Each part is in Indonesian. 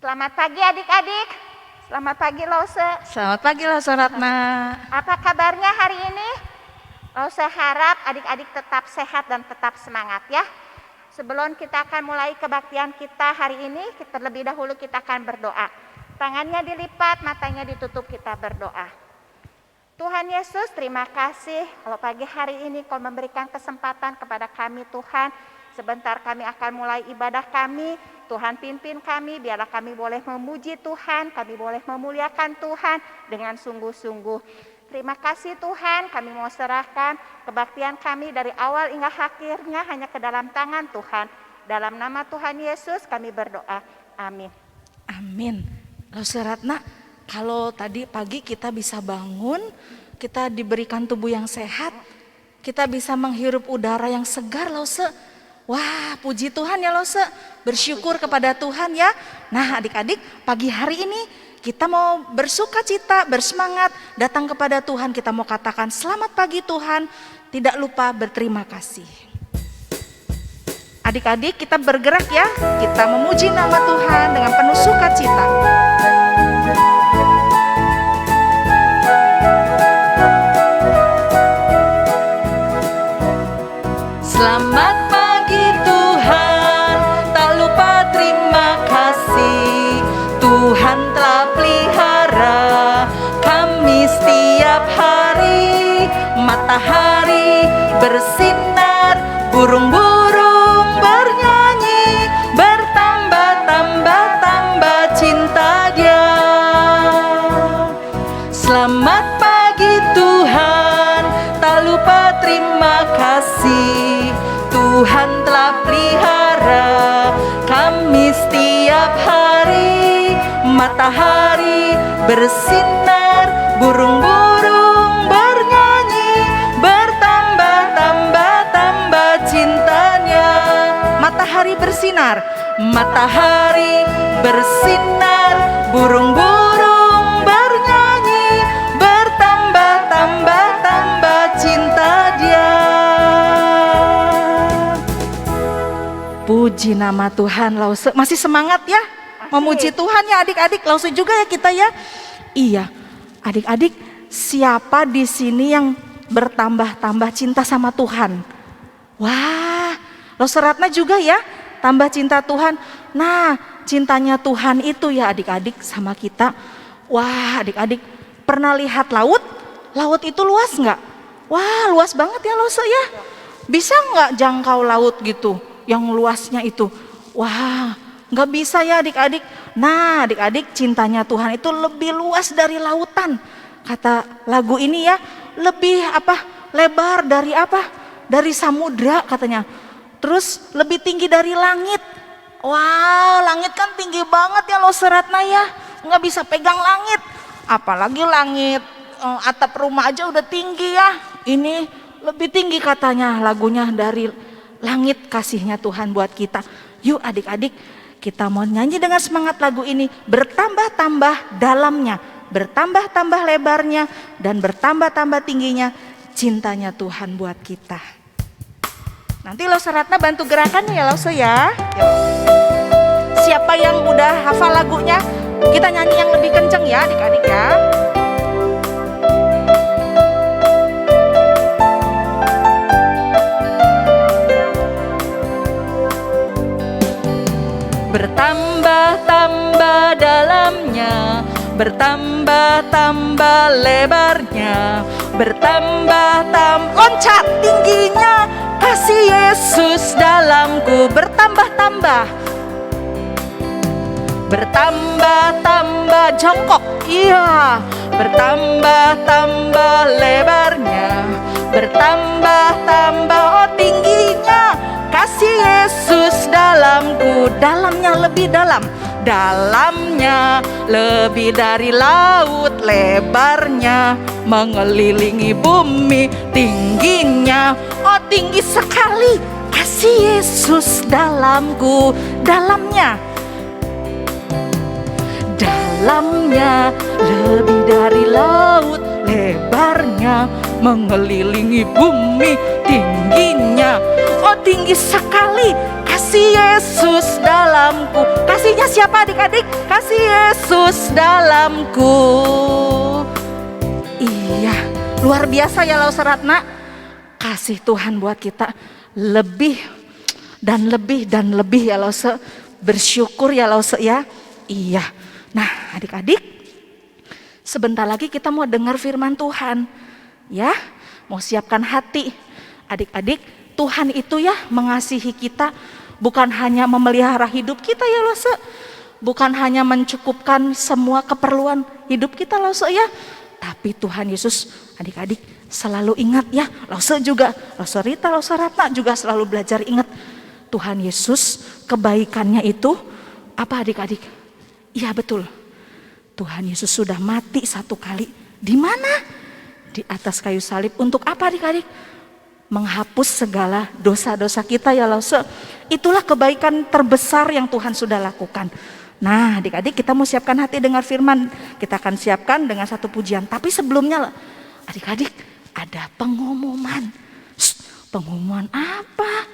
Selamat pagi adik-adik. Selamat pagi Lause. Selamat pagi Lause Ratna. Apa kabarnya hari ini? Lause harap adik-adik tetap sehat dan tetap semangat ya. Sebelum kita akan mulai kebaktian kita hari ini, terlebih dahulu kita akan berdoa. Tangannya dilipat, matanya ditutup, kita berdoa. Tuhan Yesus, terima kasih kalau pagi hari ini Kau memberikan kesempatan kepada kami Tuhan. Sebentar kami akan mulai ibadah kami. Tuhan pimpin kami, biarlah kami boleh memuji Tuhan, kami boleh memuliakan Tuhan dengan sungguh-sungguh. Terima kasih Tuhan, kami mau serahkan kebaktian kami dari awal hingga akhirnya hanya ke dalam tangan Tuhan. Dalam nama Tuhan Yesus kami berdoa, amin. Amin. Lause Ratna, kalau tadi pagi kita bisa bangun, kita diberikan tubuh yang sehat, kita bisa menghirup udara yang segar Lause. Wah, puji Tuhan ya Lause, bersyukur kepada Tuhan ya. Nah adik-adik, pagi hari ini kita mau bersuka cita, bersemangat, datang kepada Tuhan. Kita mau katakan selamat pagi Tuhan, tidak lupa berterima kasih. Adik-adik kita bergerak ya, kita memuji nama Tuhan dengan penuh sukacita. Selamat pagi Tuhan, tak lupa terima kasih. Tuhan telah pelihara kami setiap hari. Matahari bersinar, burung-burung bernyanyi, bertambah-tambah cinta Dia. Selamat pagi Tuhan, tak lupa terima kasih. Tuhan telah pelihara kami setiap hari. Matahari bersinar, burung-burung bernyanyi, bertambah-tambah cintanya. Matahari bersinar, matahari bersinar, burung-burung bernyanyi, bertambah-tambah cinta Dia. Puji nama Tuhan Lause. Masih semangat ya? Memuji Tuhan ya adik-adik. Lause juga ya kita ya. Iya, adik-adik, siapa di sini yang bertambah-tambah cinta sama Tuhan? Wah, Lause Ratna juga ya, tambah cinta Tuhan. Nah, cintanya Tuhan itu ya adik-adik sama kita. Wah, adik-adik pernah lihat laut? Laut itu luas nggak? Wah, luas banget ya Lause ya. Bisa nggak jangkau laut gitu, yang luasnya itu? Wah, nggak bisa ya adik-adik. Nah adik-adik, cintanya Tuhan itu lebih luas dari lautan. Kata lagu ini ya, lebih lebar dari dari samudra katanya. Terus lebih tinggi dari langit. Wah, langit kan tinggi banget ya Lause Ratna ya, nggak bisa pegang langit. Apalagi langit, atap rumah aja udah tinggi ya. Ini lebih tinggi katanya lagunya dari langit, kasihnya Tuhan buat kita. Yuk adik-adik, kita mau nyanyi dengan semangat lagu ini. Bertambah-tambah dalamnya, bertambah-tambah lebarnya, dan bertambah-tambah tingginya cintanya Tuhan buat kita. Nanti Lause Ratna bantu gerakannya ya Lause ya. Yuk. Siapa yang udah hafal lagunya, kita nyanyi yang lebih kenceng ya adik-adik ya. Bertambah-tambah dalamnya, bertambah-tambah lebarnya, bertambah-tambah loncat tingginya, kasih Yesus dalamku. Bertambah-tambah, bertambah-tambah jongkok, iya, bertambah-tambah lebarnya, bertambah-tambah tingginya, kasih Yesus dalamku. Dalamnya lebih dalam, dalamnya lebih dari laut, lebarnya mengelilingi bumi, tingginya tinggi sekali, kasih Yesus dalamku. Dalamnya lebih dari laut, lebarnya mengelilingi bumi, tingginya tinggi sekali, kasih kasih Yesus dalamku. Kasihnya siapa adik-adik? Kasih Yesus dalamku. Iya, luar biasa ya Lause Ratna. Kasih Tuhan buat kita lebih dan lebih dan lebih ya Lause. Bersyukur ya Lause ya. Iya. Nah adik-adik, sebentar lagi kita mau dengar firman Tuhan. Ya, mau siapkan hati. Adik-adik, Tuhan itu ya mengasihi kita, bukan hanya memelihara hidup kita ya Lause, bukan hanya mencukupkan semua keperluan hidup kita Lause ya, tapi Tuhan Yesus adik-adik selalu ingat ya, Lause juga, Lause Rita, Lause Ratna juga selalu belajar ingat Tuhan Yesus kebaikannya itu apa adik-adik? Iya betul, Tuhan Yesus sudah mati satu kali. Di mana? Di atas kayu salib. Untuk apa adik-adik? Menghapus segala dosa-dosa kita ya Lause. Itulah kebaikan terbesar yang Tuhan sudah lakukan. Nah adik-adik, kita mau siapkan hati dengar firman. Kita akan siapkan dengan satu pujian. Tapi sebelumnya adik-adik, ada pengumuman. Pengumuman apa?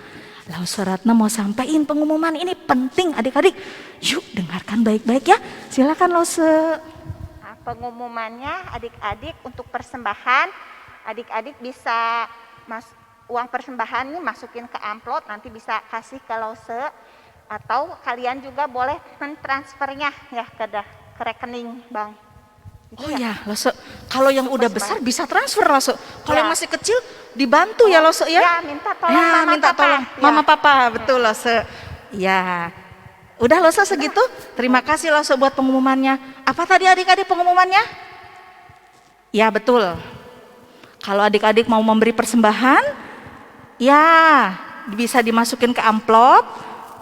Lause Ratna mau sampaikan pengumuman ini penting adik-adik. Yuk dengarkan baik-baik ya. Silakan Lause. Pengumumannya adik-adik untuk persembahan, adik-adik bisa uang persembahan ini masukin ke amplop, nanti bisa kasih ke Lause, atau kalian juga boleh mentransfernya ya ke rekening bank. Oh ya Lause, kalau yang udah besar bisa transfer Lause, kalau yang masih kecil dibantu ya Lause ya. Ya minta tolong mama papa, betul Lause. Ya. Udah Lause segitu, terima kasih Lause buat pengumumannya. Apa tadi adik-adik pengumumannya? Ya betul, kalau adik-adik mau memberi persembahan, ya bisa dimasukin ke amplop,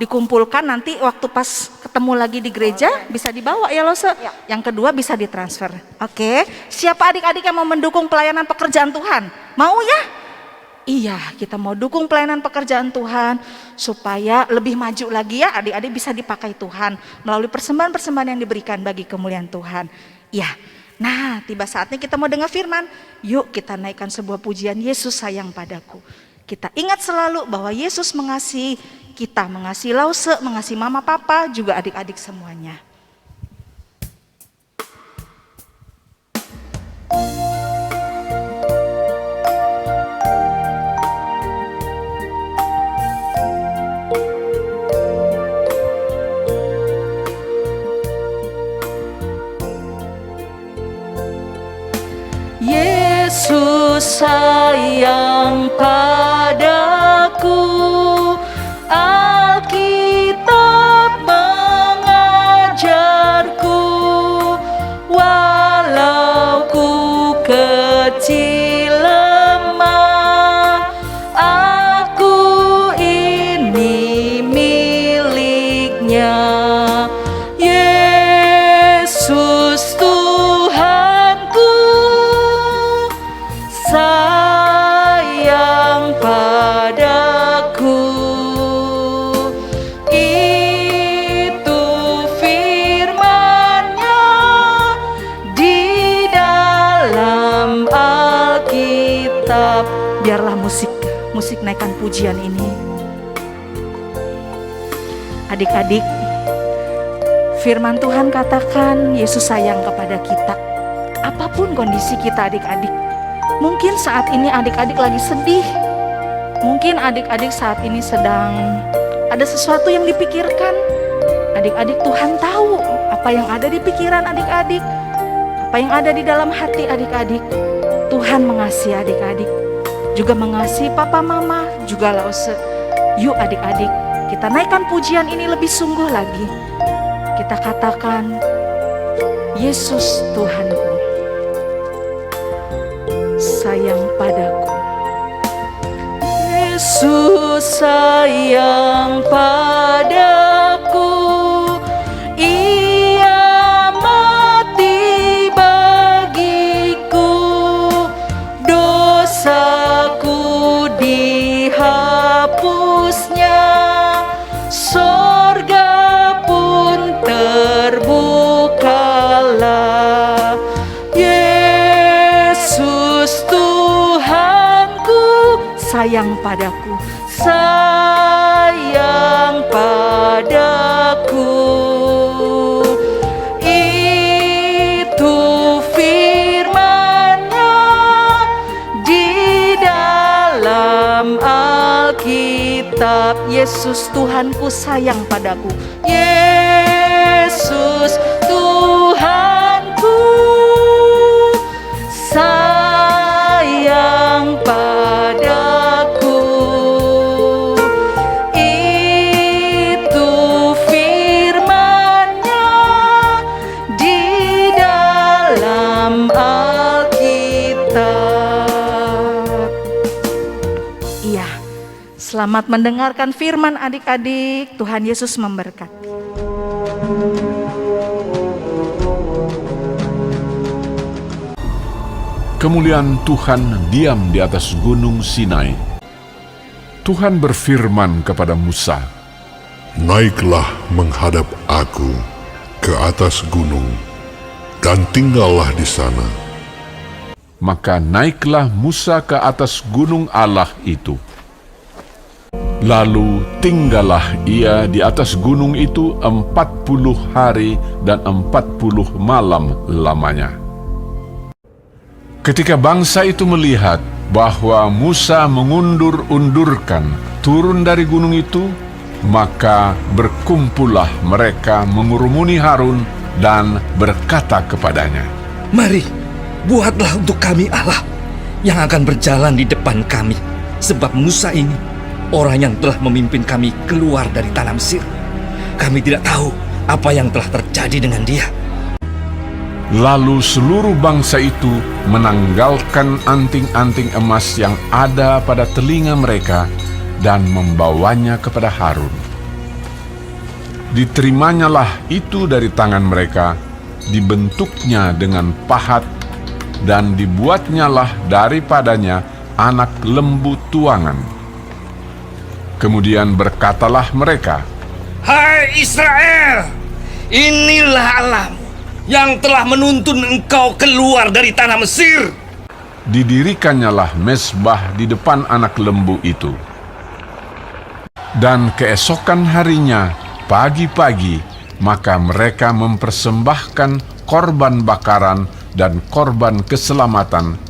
dikumpulkan nanti waktu pas ketemu lagi di gereja bisa dibawa ya Lause. Yang kedua bisa ditransfer. Oke, siapa adik-adik yang mau mendukung pelayanan pekerjaan Tuhan? Mau ya? Iya, kita mau dukung pelayanan pekerjaan Tuhan supaya lebih maju lagi ya, adik-adik bisa dipakai Tuhan melalui persembahan-persembahan yang diberikan bagi kemuliaan Tuhan. Ya, nah tiba saatnya kita mau dengar firman. Yuk kita naikkan sebuah pujian, Yesus sayang padaku. Kita ingat selalu bahwa Yesus mengasihi kita, mengasihi Lause, mengasihi mama papa, juga adik-adik semuanya. Yesus sayang padaku, Alkitab mengajarku, walau ku kecil lemah, aku ini miliknya. Yesus Tuhanku sayang padaku, itu firman-Nya di dalam Alkitab. Biarlah musik naikkan pujian ini. Adik-adik, firman Tuhan katakan Yesus sayang kepada kita. Apapun kondisi kita adik-adik. Mungkin saat ini adik-adik lagi sedih. Mungkin adik-adik saat ini sedang ada sesuatu yang dipikirkan. Adik-adik, Tuhan tahu apa yang ada di pikiran adik-adik, apa yang ada di dalam hati adik-adik. Tuhan mengasihi adik-adik, juga mengasihi papa mama, juga Lause. Yuk adik-adik, kita naikkan pujian ini lebih sungguh lagi. Kita katakan, Yesus Tuhanku sayang padaku. Yesus sayang padaku, Ia mati bagiku, dosaku dihapusnya, sorga pun terbukalah. Yesus Tuhanku sayang padaku, sayang Yesus Tuhanku sayang padaku. Yesus Tuhanku sayang padaku. Itu firman-Nya di dalam Alkitab. Iya, selamat mendengarkan firman adik-adik. Tuhan Yesus memberkati. Kemuliaan Tuhan diam di atas gunung Sinai. Tuhan berfirman kepada Musa, "Naiklah menghadap aku ke atas gunung, dan tinggallah di sana." Maka naiklah Musa ke atas gunung Allah itu. Lalu tinggallah ia di atas gunung itu 40 hari dan 40 malam lamanya. Ketika bangsa itu melihat bahwa Musa mengundur-undurkan turun dari gunung itu, maka berkumpullah mereka mengurumuni Harun dan berkata kepadanya, "Mari, buatlah untuk kami Allah yang akan berjalan di depan kami, sebab Musa ini orang yang telah memimpin kami keluar dari tanah Mesir. Kami tidak tahu apa yang telah terjadi dengan dia." Lalu seluruh bangsa itu menanggalkan anting-anting emas yang ada pada telinga mereka dan membawanya kepada Harun. Diterimanya itu dari tangan mereka, dibentuknya dengan pahat, dan dibuatnyalah daripadanya anak lembu tuangan. Kemudian berkatalah mereka, "Hai Israel, inilah Allahmu yang telah menuntun engkau keluar dari tanah Mesir." Didirikannya mezbah di depan anak lembu itu. Dan keesokan harinya, pagi-pagi, maka mereka mempersembahkan korban bakaran dan korban keselamatan.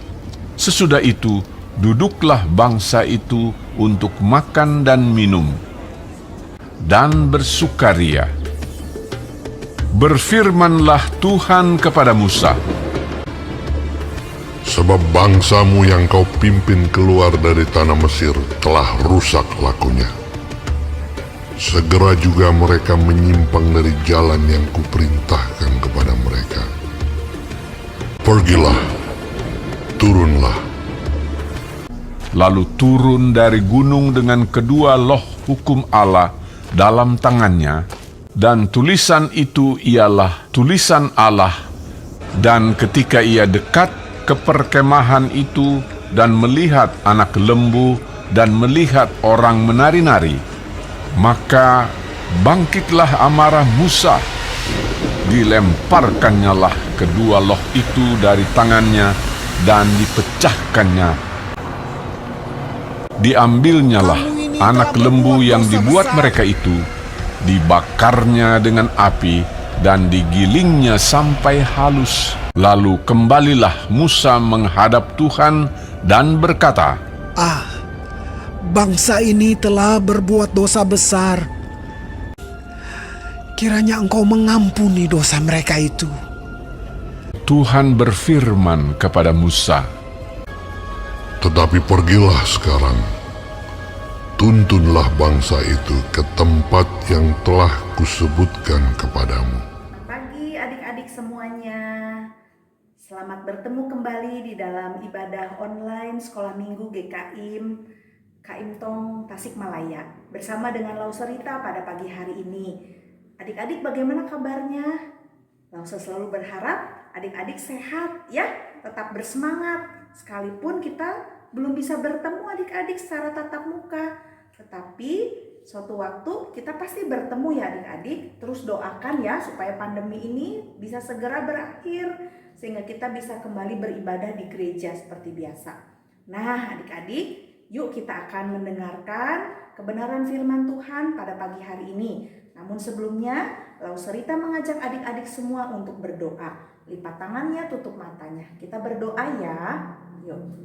Sesudah itu, duduklah bangsa itu untuk makan dan minum, dan bersukaria. Berfirmanlah Tuhan kepada Musa, Sebab bangsamu yang kau pimpin keluar dari tanah Mesir telah rusak lakunya. Segera juga mereka menyimpang dari jalan yang kuperintahkan kepada mereka. Pergilah, turunlah. lalu turun dari gunung dengan kedua loh hukum Allah dalam tangannya, dan tulisan itu ialah tulisan Allah. Dan ketika ia dekat ke perkemahan itu dan melihat anak lembu dan melihat orang menari-nari, maka bangkitlah amarah Musa. Dilemparkannyalah kedua loh itu dari tangannya dan dipecahkannya. Diambilnyalah anak lembu yang dibuat mereka itu, dibakarnya dengan api dan digilingnya sampai halus. Lalu kembalilah Musa menghadap Tuhan dan berkata, Bangsa ini telah berbuat dosa besar. Kiranya Engkau mengampuni dosa mereka itu. Tuhan berfirman kepada Musa, Tetapi pergilah sekarang, tuntunlah bangsa itu ke tempat yang telah kusebutkan kepadamu. Pagi adik-adik semuanya. Selamat bertemu kembali di dalam ibadah online Sekolah Minggu GKIM Tong Tasikmalaya bersama dengan Lauserita pada pagi hari ini. Adik-adik bagaimana kabarnya? Lauser selalu berharap adik-adik sehat ya, tetap bersemangat. Sekalipun kita belum bisa bertemu adik-adik secara tatap muka, tetapi suatu waktu kita pasti bertemu ya adik-adik. Terus doakan ya supaya pandemi ini bisa segera berakhir, sehingga kita bisa kembali beribadah di gereja seperti biasa. Nah adik-adik, yuk kita akan mendengarkan kebenaran firman Tuhan pada pagi hari ini. Namun sebelumnya, Lauserita mengajak adik-adik semua untuk berdoa. Lipat tangannya, tutup matanya. Kita berdoa ya. Yuk.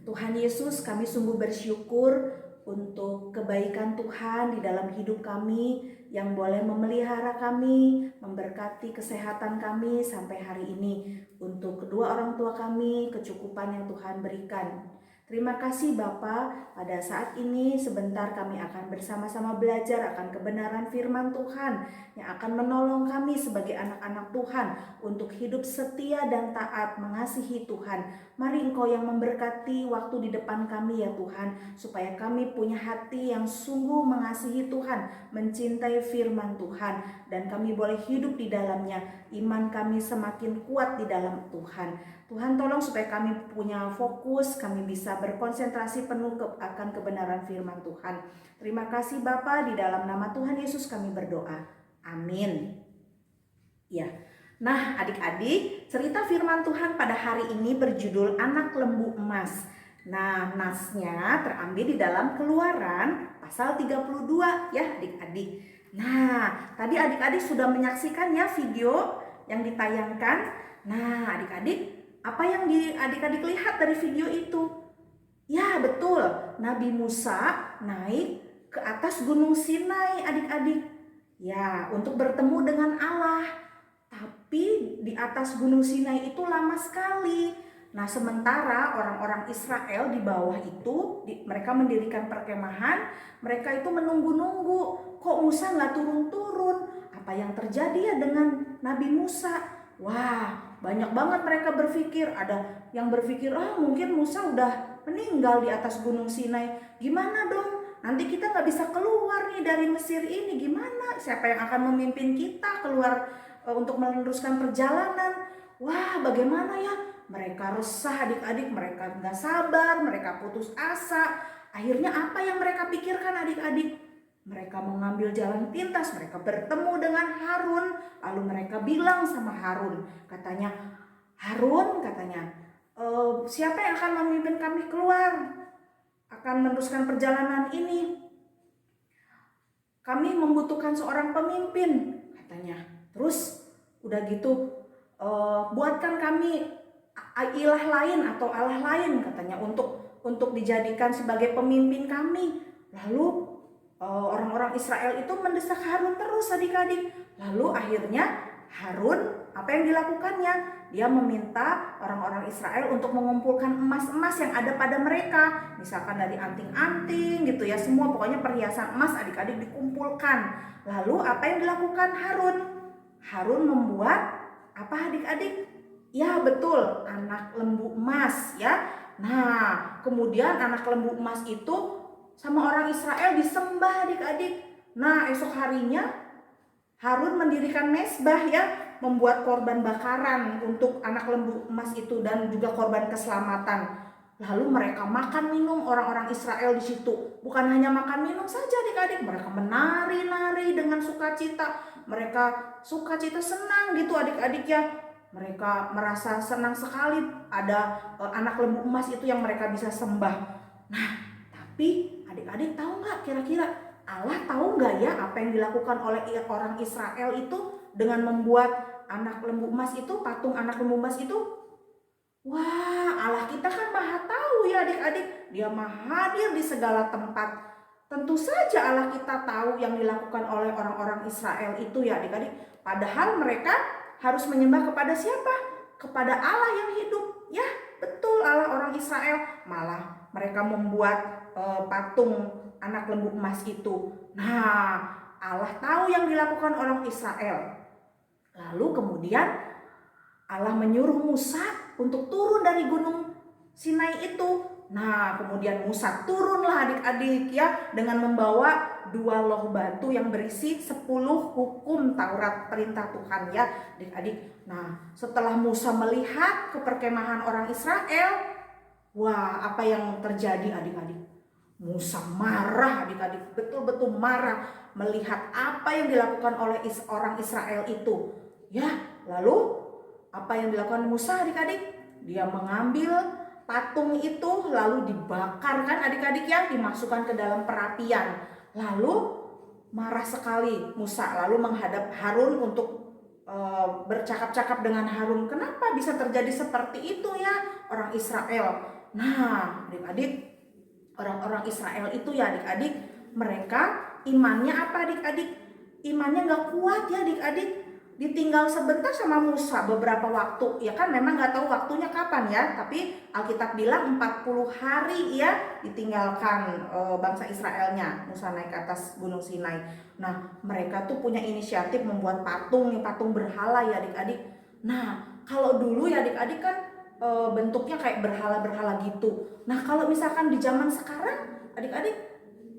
Tuhan Yesus, kami sungguh bersyukur untuk kebaikan Tuhan di dalam hidup kami yang boleh memelihara kami, memberkati kesehatan kami sampai hari ini. Untuk kedua orang tua kami, kecukupan yang Tuhan berikan. Terima kasih Bapa, pada saat ini sebentar kami akan bersama-sama belajar akan kebenaran firman Tuhan yang akan menolong kami sebagai anak-anak Tuhan untuk hidup setia dan taat mengasihi Tuhan. Mari Engkau yang memberkati waktu di depan kami ya Tuhan, supaya kami punya hati yang sungguh mengasihi Tuhan, mencintai firman Tuhan, dan kami boleh hidup di dalamnya. Iman kami semakin kuat di dalam Tuhan. Tuhan tolong supaya kami punya fokus, kami bisa berkonsentrasi penuh akan kebenaran firman Tuhan. Terima kasih Bapa, di dalam nama Tuhan Yesus kami berdoa. Amin. Ya. Nah, adik-adik, cerita firman Tuhan pada hari ini berjudul Anak Lembu Emas. Nah, nasnya terambil di dalam Keluaran pasal 32 ya adik-adik. Nah, tadi adik-adik sudah menyaksikan ya video yang ditayangkan. Nah, adik-adik, apa yang adik-adik lihat dari video itu? Ya, betul. Nabi Musa naik ke atas Gunung Sinai, adik-adik. Ya, untuk bertemu dengan Allah. Tapi di atas Gunung Sinai itu lama sekali. Nah, sementara orang-orang Israel di bawah itu, mereka mendirikan perkemahan, mereka itu menunggu-nunggu. Kok Musa nggak turun-turun? Apa yang terjadi ya dengan Nabi Musa? Wah, banyak banget mereka berpikir. Ada yang berpikir, mungkin Musa udah meninggal di atas Gunung Sinai. Gimana dong? Nanti kita nggak bisa keluar nih dari Mesir ini. Gimana? Siapa yang akan memimpin kita keluar untuk meneruskan perjalanan? Wah, bagaimana ya? Mereka resah adik-adik, mereka nggak sabar, mereka putus asa. Akhirnya apa yang mereka pikirkan adik-adik? Mereka mengambil jalan pintas, mereka bertemu dengan Harun, lalu mereka bilang sama Harun, katanya, Harun katanya, siapa yang akan memimpin kami keluar, akan meneruskan perjalanan ini? Kami membutuhkan seorang pemimpin, katanya. Terus udah gitu, buatkan kami ilah lain atau Allah lain, katanya, untuk dijadikan sebagai pemimpin kami. Lalu orang-orang Israel itu mendesak Harun terus adik-adik. Lalu akhirnya Harun, apa yang dilakukannya? Dia meminta orang-orang Israel untuk mengumpulkan emas-emas yang ada pada mereka. Misalkan dari anting-anting gitu ya, semua pokoknya perhiasan emas adik-adik dikumpulkan. Lalu apa yang dilakukan Harun? Harun membuat apa adik-adik? Ya betul, anak lembu emas ya. Nah, kemudian anak lembu emas itu sama orang Israel disembah adik-adik. Nah, esok harinya Harun mendirikan mezbah ya, membuat korban bakaran untuk anak lembu emas itu dan juga korban keselamatan. Lalu mereka makan minum orang-orang Israel di situ. Bukan hanya makan minum saja adik-adik, mereka menari-nari dengan sukacita. Mereka sukacita senang gitu adik-adik ya. Mereka merasa senang sekali ada anak lembu emas itu yang mereka bisa sembah. Nah, tapi adik-adik tahu nggak kira-kira Allah tahu nggak ya apa yang dilakukan oleh orang Israel itu dengan membuat anak lembu emas itu, patung anak lembu emas itu? Wah, Allah kita kan maha tahu ya adik-adik. Dia maha hadir di segala tempat. Tentu saja Allah kita tahu yang dilakukan oleh orang-orang Israel itu ya adik-adik. Padahal mereka harus menyembah kepada siapa? Kepada Allah yang hidup. Ya, betul, Allah orang Israel. Malah mereka membuat patung anak lembu emas itu. Nah, Allah tahu yang dilakukan orang Israel. Lalu kemudian Allah menyuruh Musa untuk turun dari gunung Sinai itu. Nah, kemudian Musa turunlah adik-adik ya, dengan membawa 2 loh batu yang berisi 10 hukum Taurat perintah Tuhan ya adik-adik. Nah, setelah Musa melihat ke perkemahan orang Israel, wah, apa yang terjadi adik-adik? Musa marah adik-adik, betul-betul marah melihat apa yang dilakukan oleh orang Israel itu. Ya, lalu apa yang dilakukan Musa adik-adik? Dia mengambil patung itu lalu dibakar kan adik-adik ya, dimasukkan ke dalam perapian. Lalu marah sekali Musa, lalu menghadap Harun untuk bercakap-cakap dengan Harun. Kenapa bisa terjadi seperti itu ya orang Israel? Nah, adik-adik, Orang-orang Israel itu ya adik-adik, mereka imannya apa adik-adik? Imannya nggak kuat ya adik-adik. Ditinggal sebentar sama Musa beberapa waktu, ya kan memang nggak tahu waktunya kapan ya, tapi Alkitab bilang 40 hari ya ditinggalkan bangsa Israelnya. Musa naik ke atas Gunung Sinai. Nah, mereka tuh punya inisiatif membuat patung nih, patung berhala ya adik-adik. Nah, kalau dulu ya adik-adik kan bentuknya kayak berhala-berhala gitu. Nah, kalau misalkan di zaman sekarang adik-adik,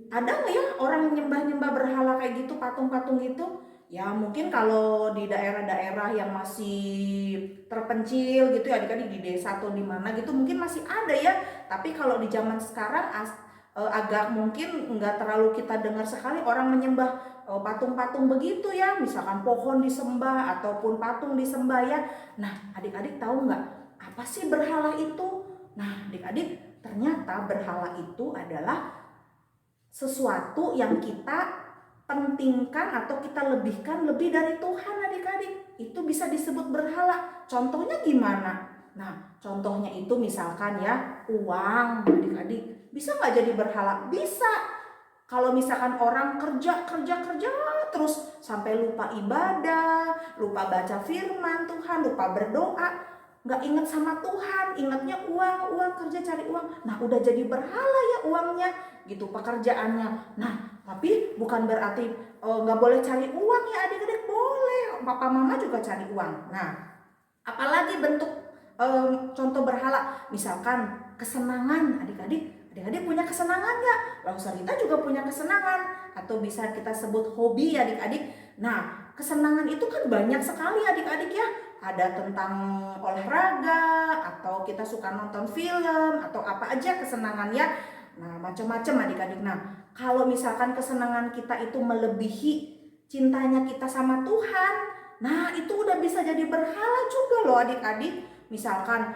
ada nggak ya orang nyembah-nyembah berhala kayak gitu, patung-patung gitu? Ya mungkin kalau di daerah-daerah yang masih terpencil gitu ya adik-adik, di desa atau di mana gitu mungkin masih ada ya. Tapi kalau di zaman sekarang agak mungkin nggak terlalu kita dengar sekali orang menyembah patung-patung begitu ya. Misalkan pohon disembah ataupun patung disembah ya. Nah, adik-adik tahu nggak apa sih berhala itu? Nah, adik-adik, ternyata berhala itu adalah sesuatu yang kita pentingkan atau kita lebihkan lebih dari Tuhan adik-adik. Itu bisa disebut berhala. Contohnya gimana? Nah, contohnya itu misalkan ya uang adik-adik. Bisa nggak jadi berhala? Bisa. Kalau misalkan orang kerja terus sampai lupa ibadah, lupa baca firman Tuhan, lupa berdoa, nggak ingat sama Tuhan, ingatnya uang kerja cari uang. Nah, udah jadi berhala ya uangnya gitu, pekerjaannya. Nah, tapi bukan berarti nggak boleh cari uang ya adik-adik, boleh. Papa mama juga cari uang. Nah, apalagi bentuk contoh berhala, misalkan kesenangan adik-adik. Adik-adik punya kesenangan nggak? Langsung kita juga punya kesenangan, atau bisa kita sebut hobi adik-adik. Nah, kesenangan itu kan banyak sekali adik-adik ya. Ada tentang olahraga, atau kita suka nonton film, atau apa aja kesenangannya. Nah, macam-macam adik-adik. Nah, kalau misalkan kesenangan kita itu melebihi cintanya kita sama Tuhan, nah itu udah bisa jadi berhala juga loh adik-adik. Misalkan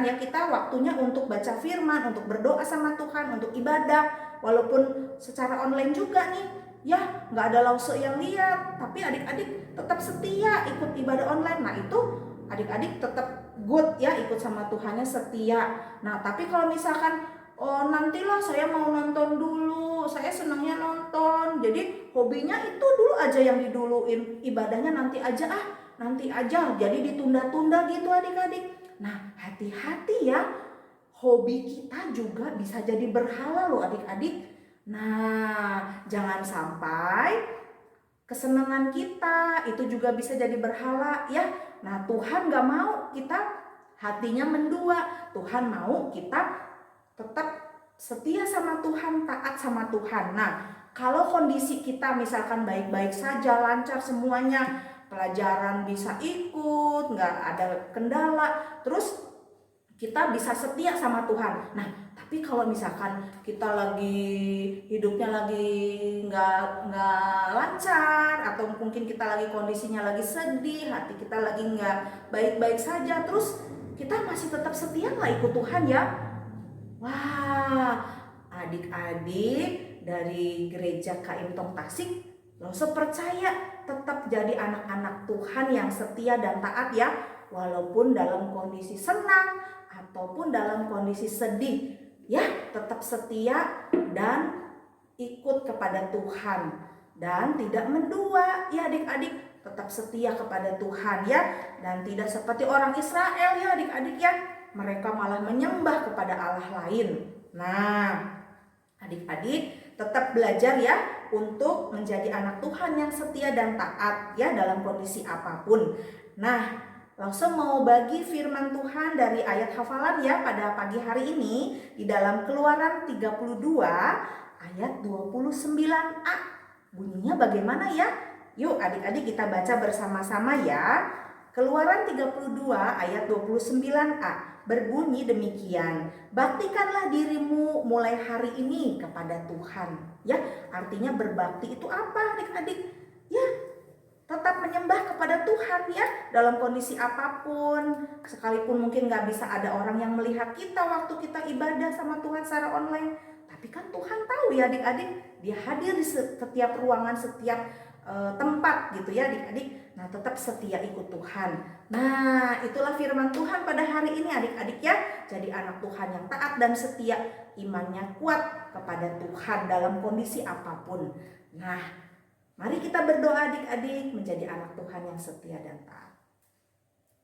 ya kita waktunya untuk baca firman, untuk berdoa sama Tuhan, untuk ibadah, walaupun secara online juga nih, ya nggak ada lause yang lihat, tapi adik-adik tetap setia ikut ibadah online. Nah itu adik-adik tetap good ya, ikut sama Tuhannya setia. Nah tapi kalau misalkan nantilah saya mau nonton dulu, saya senangnya nonton, jadi hobinya itu dulu aja yang diduluin, ibadahnya nanti aja, jadi ditunda-tunda gitu adik-adik. Nah, hati-hati ya, hobi kita juga bisa jadi berhala loh adik-adik. Nah, jangan sampai kesenangan kita itu juga bisa jadi berhala ya. Nah, Tuhan gak mau kita hatinya mendua. Tuhan mau kita tetap setia sama Tuhan, taat sama Tuhan. Nah, kalau kondisi kita misalkan baik-baik saja, lancar semuanya, pelajaran bisa ikut, nggak ada kendala, terus kita bisa setia sama Tuhan. Nah, tapi kalau misalkan kita hidupnya lagi nggak lancar, atau mungkin kita lagi kondisinya lagi sedih, hati kita lagi nggak baik-baik saja, terus kita masih tetap setia nggak ikut Tuhan ya? Wah, adik-adik dari gereja KM Tong Tasik, langsung percaya tetap jadi anak-anak Tuhan yang setia dan taat ya, walaupun dalam kondisi senang ataupun dalam kondisi sedih ya, tetap setia dan ikut kepada Tuhan dan tidak mendua ya adik-adik, tetap setia kepada Tuhan ya, dan tidak seperti orang Israel ya adik-adik ya, mereka malah menyembah kepada Allah lain. Nah, adik-adik tetap belajar ya untuk menjadi anak Tuhan yang setia dan taat ya dalam kondisi apapun. Nah, langsung mau bagi firman Tuhan dari ayat hafalan ya pada pagi hari ini di dalam Keluaran 32 ayat 29a. Bunyinya bagaimana ya? Yuk adik-adik kita baca bersama-sama ya. Keluaran 32 ayat 29a. Berbunyi demikian, baktikanlah dirimu mulai hari ini kepada Tuhan. Ya, artinya berbakti itu apa adik-adik? Ya, tetap menyembah kepada Tuhan ya dalam kondisi apapun. Sekalipun mungkin gak bisa ada orang yang melihat kita waktu kita ibadah sama Tuhan secara online, tapi kan Tuhan tahu ya adik-adik, Dia hadir di setiap ruangan, setiap tempat gitu ya adik-adik. Nah, tetap setia ikut Tuhan. Nah, itulah firman Tuhan pada hari ini adik-adik ya. Jadi anak Tuhan yang taat dan setia, imannya kuat kepada Tuhan dalam kondisi apapun. Nah, mari kita berdoa adik-adik menjadi anak Tuhan yang setia dan taat.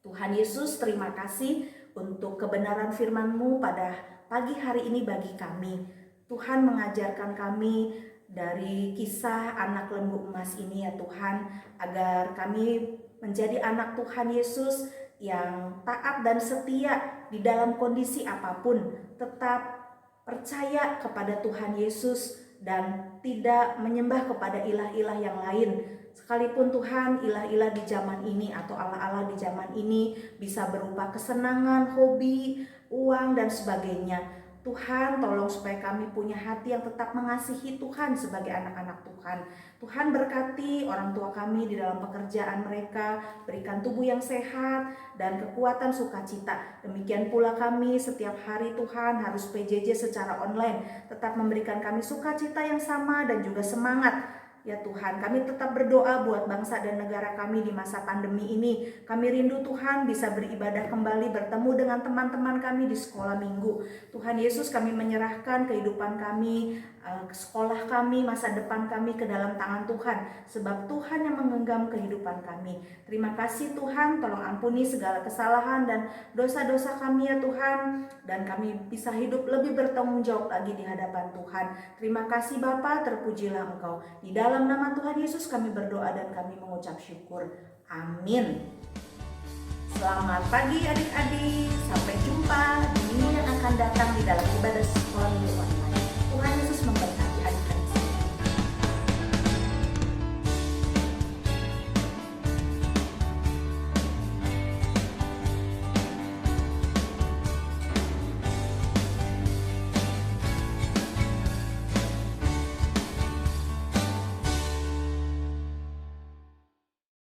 Tuhan Yesus, terima kasih untuk kebenaran firman-Mu pada pagi hari ini bagi kami. Tuhan mengajarkan kami dari kisah anak lembu emas ini ya Tuhan, agar kami menjadi anak Tuhan Yesus yang taat dan setia di dalam kondisi apapun, tetap percaya kepada Tuhan Yesus dan tidak menyembah kepada ilah-ilah yang lain. Sekalipun Tuhan, ilah-ilah di zaman ini atau Allah-Allah di zaman ini bisa berupa kesenangan, hobi, uang dan sebagainya. Tuhan, tolong supaya kami punya hati yang tetap mengasihi Tuhan sebagai anak-anak Tuhan. Tuhan berkati orang tua kami di dalam pekerjaan mereka, berikan tubuh yang sehat dan kekuatan sukacita. Demikian pula kami setiap hari Tuhan harus PJJ secara online, tetap memberikan kami sukacita yang sama dan juga semangat. Ya Tuhan, kami tetap berdoa buat bangsa dan negara kami di masa pandemi ini. Kami rindu Tuhan bisa beribadah kembali, bertemu dengan teman-teman kami di sekolah minggu. Tuhan Yesus, kami menyerahkan kehidupan kami, sekolah kami, masa depan kami ke dalam tangan Tuhan. Sebab Tuhan yang menggenggam kehidupan kami. Terima kasih Tuhan, tolong ampuni segala kesalahan dan dosa-dosa kami ya Tuhan. Dan kami bisa hidup lebih bertanggung jawab lagi di hadapan Tuhan. Terima kasih Bapa, terpujilah Engkau. Di dalam nama Tuhan Yesus kami berdoa dan kami mengucap syukur. Amin. Selamat pagi adik-adik. Sampai jumpa di minggu yang akan datang di dalam